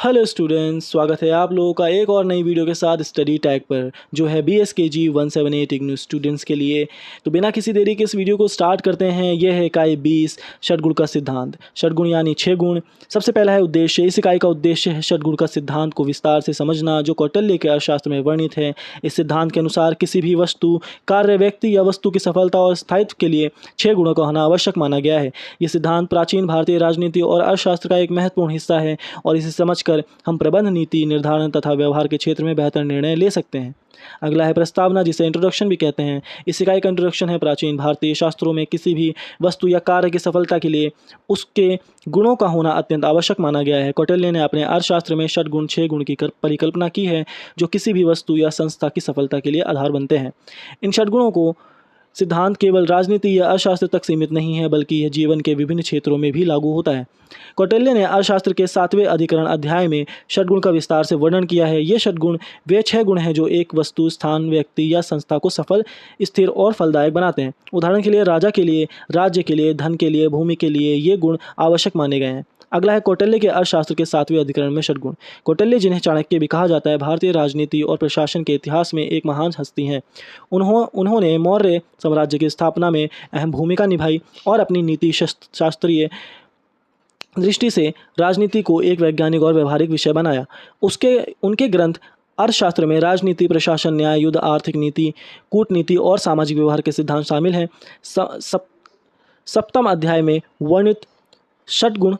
Hello students, स्वागत है आप लोगों का एक और नई वीडियो के साथ स्टडी टैग पर, जो है BSKG 178 इग्नू स्टूडेंट्स के लिए। तो बिना किसी देरी के इस वीडियो को स्टार्ट करते हैं। यह है इकाई 20 षटगुण का सिद्धांत। षटगुण यानी 6 गुण। सबसे पहला है उद्देश्य। इस इकाई का उद्देश्य है षटगुण का सिद्धांत को विस्तार से समझना, जो कौटिल्य के अर्थशास्त्र में वर्णित है। इस सिद्धांत के अनुसार किसी भी वस्तु, कार्य, व्यक्ति या वस्तु की सफलता और स्थायित्व के लिए 6 गुणों का होना आवश्यक माना गया है। यह सिद्धांत प्राचीन भारतीय राजनीति और अर्थशास्त्र का एक महत्वपूर्ण हिस्सा है और इसे समझकर हम प्रबंध, नीति निर्धारण तथा व्यवहार के क्षेत्र में बेहतर निर्णय ले सकते हैं। अगला है प्रस्तावना, जिसे इंट्रोडक्शन भी कहते हैं। इस इकाई का इंट्रोडक्शन है प्राचीन भारतीय शास्त्रों में किसी भी वस्तु या कार्य की सफलता के लिए उसके गुणों का होना अत्यंत आवश्यक माना गया है। कौटिल्य ने अपने अर्थशास्त्र में षटगुण 6 गुण की परिकल्पना की है, जो किसी भी वस्तु या संस्था की सफलता के लिए आधार बनते हैं। इन षटगुणों को सिद्धांत केवल राजनीति या अर्थशास्त्र तक सीमित नहीं है, बल्कि यह जीवन के विभिन्न क्षेत्रों में भी लागू होता है। कौटिल्य ने अर्थशास्त्र के 7वें अधिकरण अध्याय में षटगुण का विस्तार से वर्णन किया है। ये षटगुण वे 6 गुण हैं जो एक वस्तु, स्थान, व्यक्ति या संस्था को सफल, स्थिर और फलदायक बनाते हैं। उदाहरण के लिए राजा के लिए, राज्य के लिए, धन के लिए, भूमि के लिए ये गुण आवश्यक माने गए हैं। अगला है कौटिल्य के अर्थशास्त्र के 7वें अधिकरण में षटगुण। कौटिल्य, जिन्हें चाणक्य भी कहा जाता है, भारतीय राजनीति और प्रशासन के इतिहास में एक महान हस्ती हैं। उन्होंने मौर्य साम्राज्य की स्थापना में अहम भूमिका निभाई और अपनी नीति शास्त्रीय दृष्टि से राजनीति को एक वैज्ञानिक और व्यवहारिक विषय बनाया। उनके ग्रंथ अर्थशास्त्र में राजनीति, प्रशासन, न्याय, युद्ध, आर्थिक नीति, कूटनीति और सामाजिक व्यवहार के सिद्धांत शामिल हैं। सप्तम अध्याय में वर्णित षटगुण,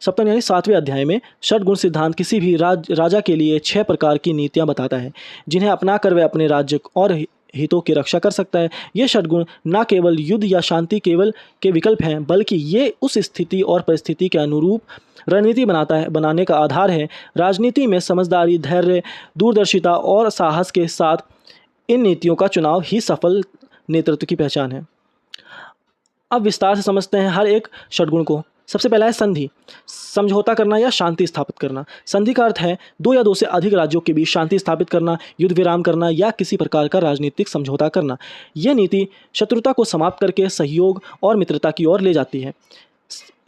सप्तम यानी 7वें अध्याय में षटगुण सिद्धांत किसी भी राजा के लिए 6 प्रकार की नीतियां बताता है, जिन्हें अपनाकर वह अपने राज्य और हितों की रक्षा कर सकता है। ये षटगुण न केवल युद्ध या शांति केवल के विकल्प हैं, बल्कि ये उस स्थिति और परिस्थिति के अनुरूप रणनीति बनाने का आधार है। राजनीति में समझदारी, धैर्य, दूरदर्शिता और साहस के साथ इन नीतियों का चुनाव ही सफल नेतृत्व की पहचान है। अब विस्तार से समझते हैं हर एक षटगुण को। सबसे पहला है संधि, समझौता करना या शांति स्थापित करना। संधि का अर्थ है 2 या 2 से अधिक राज्यों के बीच शांति स्थापित करना, युद्ध विराम करना या किसी प्रकार का राजनीतिक समझौता करना। यह नीति शत्रुता को समाप्त करके सहयोग और मित्रता की ओर ले जाती है।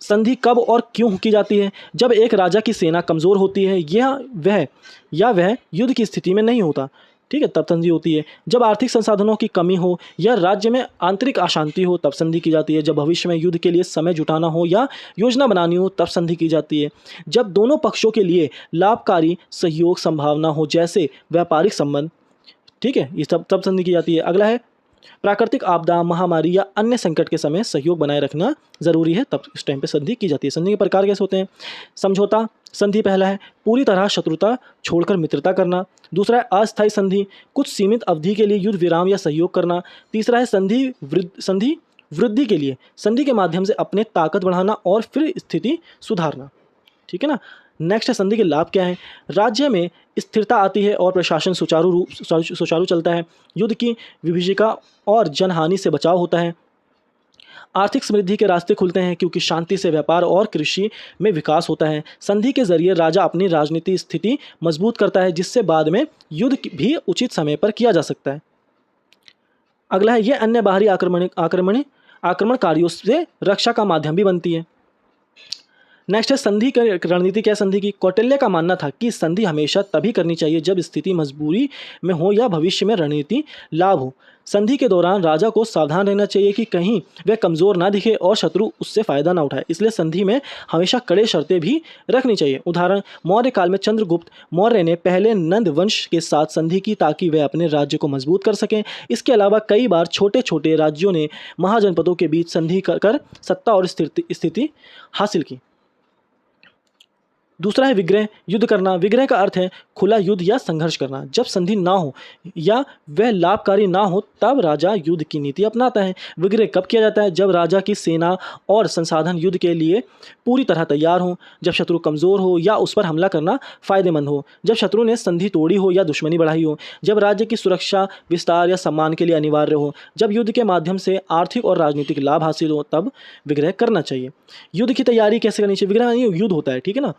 संधि कब और क्यों की जाती है? जब एक राजा की सेना कमज़ोर होती है या वह युद्ध की स्थिति में नहीं होता, ठीक है, तब संधि होती है। जब आर्थिक संसाधनों की कमी हो या राज्य में आंतरिक अशांति हो, तब संधि की जाती है। जब भविष्य में युद्ध के लिए समय जुटाना हो या योजना बनानी हो, तब संधि की जाती है। जब दोनों पक्षों के लिए लाभकारी सहयोग संभावना हो, जैसे व्यापारिक संबंध, ठीक है, ये सब तब संधि की जाती है। अगला है प्राकृतिक आपदा, महामारी या अन्य संकट के समय सहयोग बनाए रखना जरूरी है, तब इस टाइम पे संधि की जाती है। संधि के प्रकार कैसे होते हैं? समझौता संधि पहला है पूरी तरह शत्रुता छोड़कर मित्रता करना। दूसरा है अस्थायी संधि, कुछ सीमित अवधि के लिए युद्ध विराम या सहयोग करना। तीसरा है संधि वृद्धि के लिए, संधि के माध्यम से अपने ताकत बढ़ाना और फिर स्थिति सुधारना, ठीक है ना। नेक्स्ट है संधि के लाभ क्या है? राज्य में स्थिरता आती है और प्रशासन सुचारू चलता है। युद्ध की विभीषिका और जनहानि से बचाव होता है। आर्थिक समृद्धि के रास्ते खुलते हैं, क्योंकि शांति से व्यापार और कृषि में विकास होता है। संधि के जरिए राजा अपनी राजनीतिक स्थिति मजबूत करता है, जिससे बाद में युद्ध भी उचित समय पर किया जा सकता है। अगला है यह अन्य बाहरी आक्रमणकारियों से रक्षा का माध्यम भी बनती है। नेक्स्ट है संधि की रणनीति क्या है? संधि की कौटिल्य का मानना था कि संधि हमेशा तभी करनी चाहिए जब स्थिति मजबूरी में हो या भविष्य में रणनीति लाभ हो। संधि के दौरान राजा को सावधान रहना चाहिए कि कहीं वह कमजोर ना दिखे और शत्रु उससे फायदा ना उठाए, इसलिए संधि में हमेशा कड़े शर्तें भी रखनी चाहिए। उदाहरण, मौर्य काल में चंद्रगुप्त मौर्य ने पहले नंद वंश के साथ संधि की ताकि वह अपने राज्य को मजबूत कर सकें। इसके अलावा कई बार छोटे छोटे राज्यों ने महाजनपदों के बीच संधि कर सत्ता और स्थिति हासिल की। दूसरा है विग्रह, युद्ध करना। विग्रह का अर्थ है खुला युद्ध या संघर्ष करना। जब संधि ना हो या वह लाभकारी ना हो, तब राजा युद्ध की नीति अपनाता है। विग्रह कब किया जाता है? जब राजा की सेना और संसाधन युद्ध के लिए पूरी तरह तैयार हो, जब शत्रु कमज़ोर हो या उस पर हमला करना फायदेमंद हो, जब शत्रु ने संधि तोड़ी हो या दुश्मनी बढ़ाई हो, जब राज्य की सुरक्षा, विस्तार या सम्मान के लिए अनिवार्य हो, जब युद्ध के माध्यम से आर्थिक और राजनीतिक लाभ हासिल हो, तब विग्रह करना चाहिए। युद्ध की तैयारी कैसे करनी चाहिए? विग्रह यानी युद्ध होता है, ठीक है ना।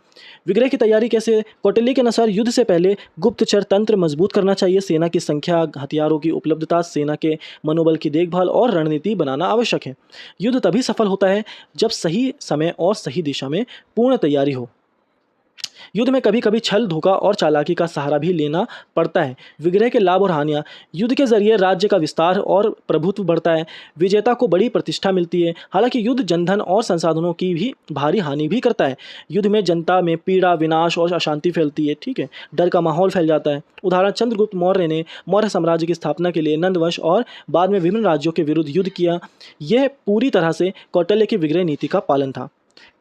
विग्रह की तैयारी कैसे? कौटिल्य के अनुसार युद्ध से पहले गुप्तचर तंत्र मजबूत करना चाहिए। सेना की संख्या, हथियारों की उपलब्धता, सेना के मनोबल की देखभाल और रणनीति बनाना आवश्यक है। युद्ध तभी सफल होता है जब सही समय और सही दिशा में पूर्ण तैयारी हो। युद्ध में कभी कभी छल, धोखा और चालाकी का सहारा भी लेना पड़ता है। विग्रह के लाभ और हानियाँ। युद्ध के जरिए राज्य का विस्तार और प्रभुत्व बढ़ता है। विजेता को बड़ी प्रतिष्ठा मिलती है। हालांकि युद्ध जनधन और संसाधनों की भी भारी हानि भी करता है। युद्ध में जनता में पीड़ा, विनाश और अशांति फैलती है। ठीक है, डर का माहौल फैल जाता है। उदाहरण, चंद्रगुप्त मौर्य ने मौर्य साम्राज्य की स्थापना के लिए नंदवंश और बाद में विभिन्न राज्यों के विरुद्ध युद्ध किया। यह पूरी तरह से कौटिल्य की विग्रह नीति का पालन था।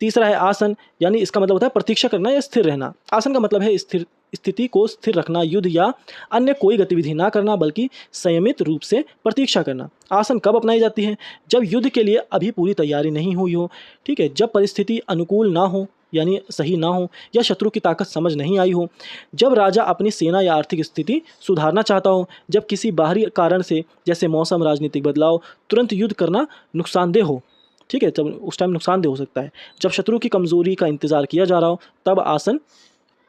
तीसरा है आसन, यानी इसका मतलब होता है प्रतीक्षा करना या स्थिर रहना। आसन का मतलब है स्थिति को स्थिर रखना, युद्ध या अन्य कोई गतिविधि ना करना बल्कि संयमित रूप से प्रतीक्षा करना। आसन कब अपनाई जाती है? जब युद्ध के लिए अभी पूरी तैयारी नहीं हुई हो। ठीक है, जब परिस्थिति अनुकूल ना हो, यानी सही ना हो, या शत्रु की ताकत समझ नहीं आई हो, जब राजा अपनी सेना या आर्थिक स्थिति सुधारना चाहता हो, जब किसी बाहरी कारण से जैसे मौसम, राजनीतिक बदलाव तुरंत युद्ध करना नुकसानदेह हो। ठीक है, जब उस टाइम नुकसानदेह हो सकता है। जब शत्रु की कमजोरी का इंतजार किया जा रहा हो, तब आसन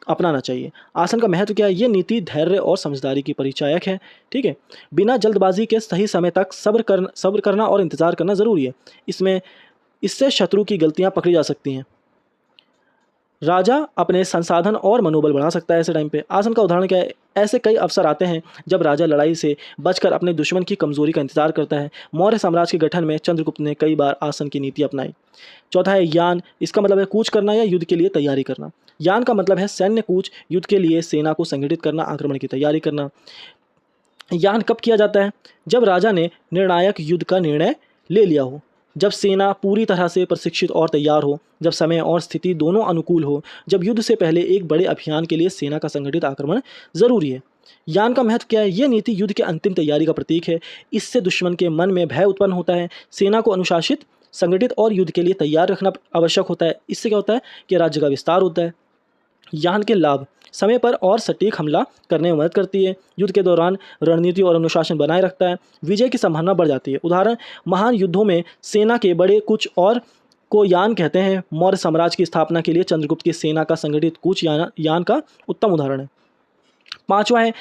अपनाना चाहिए। आसन का महत्व क्या है? ये नीति धैर्य और समझदारी की परिचायक है। ठीक है, बिना जल्दबाजी के सही समय तक सब्र करना और इंतजार करना जरूरी है। इससे शत्रु की गलतियां पकड़ी जा सकती हैं। राजा अपने संसाधन और मनोबल बढ़ा सकता है ऐसे टाइम पे। आसन का उदाहरण क्या है? ऐसे कई अवसर आते हैं जब राजा लड़ाई से बचकर अपने दुश्मन की कमजोरी का इंतजार करता है। मौर्य साम्राज्य के गठन में चंद्रगुप्त ने कई बार आसन की नीति अपनाई। चौथा है यान। इसका मतलब है कूच करना या युद्ध के लिए तैयारी करना। यान का मतलब है सैन्य कूच, युद्ध के लिए सेना को संगठित करना, आक्रमण की तैयारी करना। यान कब किया जाता है? जब राजा ने निर्णायक युद्ध का निर्णय ले लिया हो, जब सेना पूरी तरह से प्रशिक्षित और तैयार हो, जब समय और स्थिति दोनों अनुकूल हो, जब युद्ध से पहले एक बड़े अभियान के लिए सेना का संगठित आक्रमण जरूरी है। यान का महत्व क्या है? यह नीति युद्ध के अंतिम तैयारी का प्रतीक है। इससे दुश्मन के मन में भय उत्पन्न होता है। सेना को अनुशासित, संगठित और युद्ध के लिए तैयार रखना आवश्यक होता है। इससे क्या होता है कि राज्य का विस्तार होता है। यान के लाभ: समय पर और सटीक हमला करने में मदद करती है। युद्ध के दौरान रणनीति और अनुशासन बनाए रखता है। विजय की संभावना बढ़ जाती है। उदाहरण, महान युद्धों में सेना के बड़े कूच और को यान कहते हैं। मौर्य साम्राज्य की स्थापना के लिए चंद्रगुप्त की सेना का संगठित कूच यान का उत्तम उदाहरण है। पांचवा है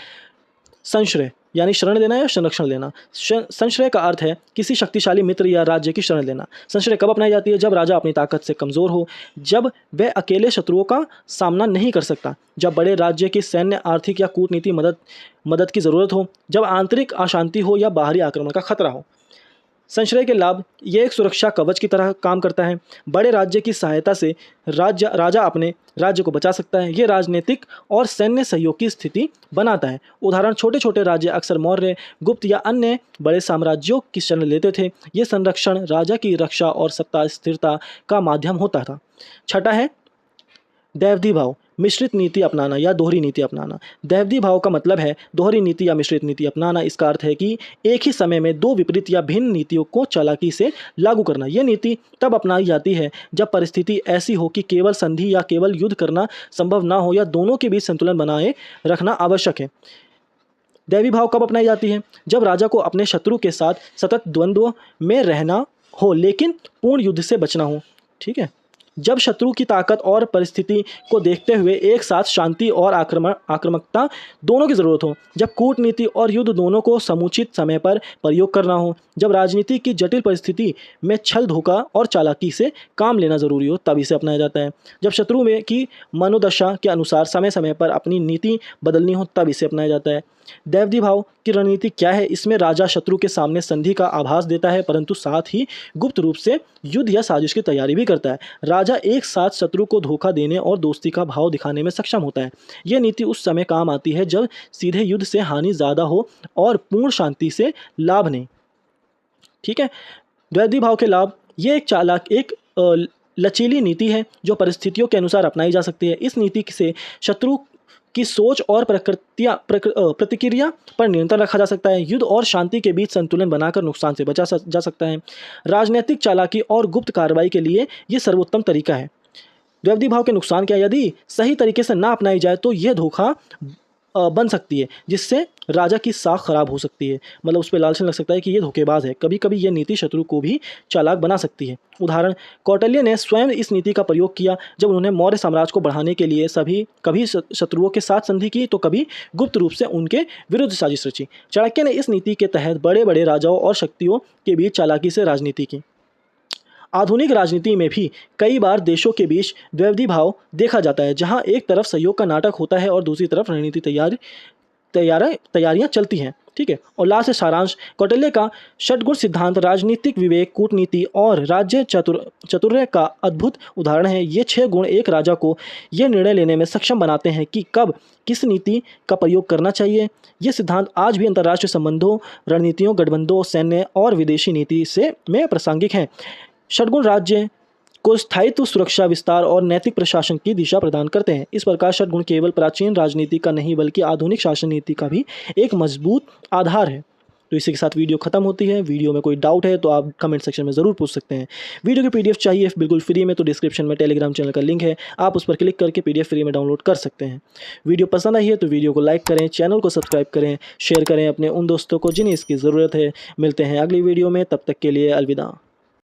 संश्रय, यानी शरण लेना या संरक्षण लेना। संश्रय का अर्थ है किसी शक्तिशाली मित्र या राज्य की शरण लेना। संश्रय कब अपनाई जाती है? जब राजा अपनी ताकत से कमजोर हो, जब वह अकेले शत्रुओं का सामना नहीं कर सकता, जब बड़े राज्य की सैन्य, आर्थिक या कूटनीति मदद की जरूरत हो, जब आंतरिक अशांति हो या बाहरी आक्रमण का खतरा हो। संश्रय के लाभ: ये एक सुरक्षा कवच की तरह काम करता है। बड़े राज्य की सहायता से राजा अपने राज्य को बचा सकता है। ये राजनीतिक और सैन्य सहयोग की स्थिति बनाता है। उदाहरण, छोटे छोटे राज्य अक्सर मौर्य, गुप्त या अन्य बड़े साम्राज्यों की शरण लेते थे। ये संरक्षण राजा की रक्षा और सत्ता स्थिरता का माध्यम होता था। छठा है दैवधी भाव, मिश्रित नीति अपनाना या दोहरी नीति अपनाना। दैवधी भाव का मतलब है दोहरी नीति या मिश्रित नीति अपनाना। इसका अर्थ है कि एक ही समय में दो विपरीत या भिन्न नीतियों को चालाकी से लागू करना। यह नीति तब अपनाई जाती है जब परिस्थिति ऐसी हो कि केवल संधि या केवल युद्ध करना संभव ना हो या दोनों के बीच संतुलन बनाए रखना आवश्यक है। दैवी भाव कब अपनाई जाती है? जब राजा को अपने शत्रु के साथ सतत द्वंद्व में रहना हो लेकिन पूर्ण युद्ध से बचना हो। ठीक है, जब शत्रु की ताकत और परिस्थिति को देखते हुए एक साथ शांति और आक्रामकता दोनों की जरूरत हो, जब कूटनीति और युद्ध दोनों को समुचित समय पर प्रयोग करना हो, जब राजनीति की जटिल परिस्थिति में छल, धोखा और चालाकी से काम लेना जरूरी हो, तब इसे अपनाया जाता है। जब शत्रु में की मनोदशा के अनुसार समय समय पर अपनी नीति बदलनी हो, तब इसे अपनाया जाता है। दैवधी भाव की रणनीति क्या है? इसमें राजा शत्रु के सामने संधि का आभास देता है परंतु साथ ही गुप्त रूप से युद्ध या साजिश की तैयारी भी करता है। राजा एक साथ शत्रु को धोखा देने और दोस्ती का भाव दिखाने में सक्षम होता है। यह नीति उस समय काम आती है जब सीधे युद्ध से हानि ज्यादा हो और पूर्ण शांति से लाभ नहीं। ठीक है, द्वैधी भाव के लाभ: ये एक लचीली नीति है जो परिस्थितियों के अनुसार अपनाई जा सकती है। इस नीति से शत्रु की सोच और प्रतिक्रिया पर नियंत्रण रखा जा सकता है। युद्ध और शांति के बीच संतुलन बनाकर नुकसान से बचा जा सकता है। राजनीतिक चालाकी और गुप्त कार्रवाई के लिए यह सर्वोत्तम तरीका है। द्वैधी भाव के नुकसान क्या? यदि सही तरीके से ना अपनाई जाए तो यह धोखा बन सकती है जिससे राजा की साख खराब हो सकती है। मतलब उस पर लालच लग सकता है कि ये धोखेबाज है। कभी कभी यह नीति शत्रु को भी चालाक बना सकती है। उदाहरण, कौटिल्य ने स्वयं इस नीति का प्रयोग किया जब उन्होंने मौर्य साम्राज्य को बढ़ाने के लिए कभी शत्रुओं के साथ संधि की तो कभी गुप्त रूप से उनके विरुद्ध साजिश रची। चाणक्य ने इस नीति के तहत बड़े बड़े राजाओं और शक्तियों के बीच चालाकी से राजनीति की। आधुनिक राजनीति में भी कई बार देशों के बीच द्वैवादी भाव देखा जाता है, जहां एक तरफ सहयोग का नाटक होता है और दूसरी तरफ रणनीति तैयारियां चलती हैं। ठीक है। और लास्ट है सारांश। कौटिल्य का षटगुण सिद्धांत राजनीतिक विवेक, कूटनीति और राज्य चातुर्य का अद्भुत उदाहरण है। ये 6 गुण एक राजा को यह निर्णय लेने में सक्षम बनाते हैं कि कब किस नीति का प्रयोग करना चाहिए। ये सिद्धांत आज भी अंतर्राष्ट्रीय संबंधों, रणनीतियों, गठबंधनों, सैन्य और विदेशी नीति में प्रासंगिक हैं। षटगुण राज्य को स्थायित्व, सुरक्षा, विस्तार और नैतिक प्रशासन की दिशा प्रदान करते हैं। इस प्रकार षटगुण केवल प्राचीन राजनीति का नहीं बल्कि आधुनिक शासन नीति का भी एक मजबूत आधार है। तो इसी के साथ वीडियो खत्म होती है। वीडियो में कोई डाउट है तो आप कमेंट सेक्शन में ज़रूर पूछ सकते हैं। वीडियो की PDF चाहिए बिल्कुल फ्री में, तो डिस्क्रिप्शन में टेलीग्राम चैनल का लिंक है, आप उस पर क्लिक करके PDF फ्री में डाउनलोड कर सकते हैं। वीडियो पसंद आई है तो वीडियो को लाइक करें, चैनल को सब्सक्राइब करें, शेयर करें अपने उन दोस्तों को जिन्हें इसकी ज़रूरत है। मिलते हैं अगली वीडियो में, तब तक के लिए अलविदा।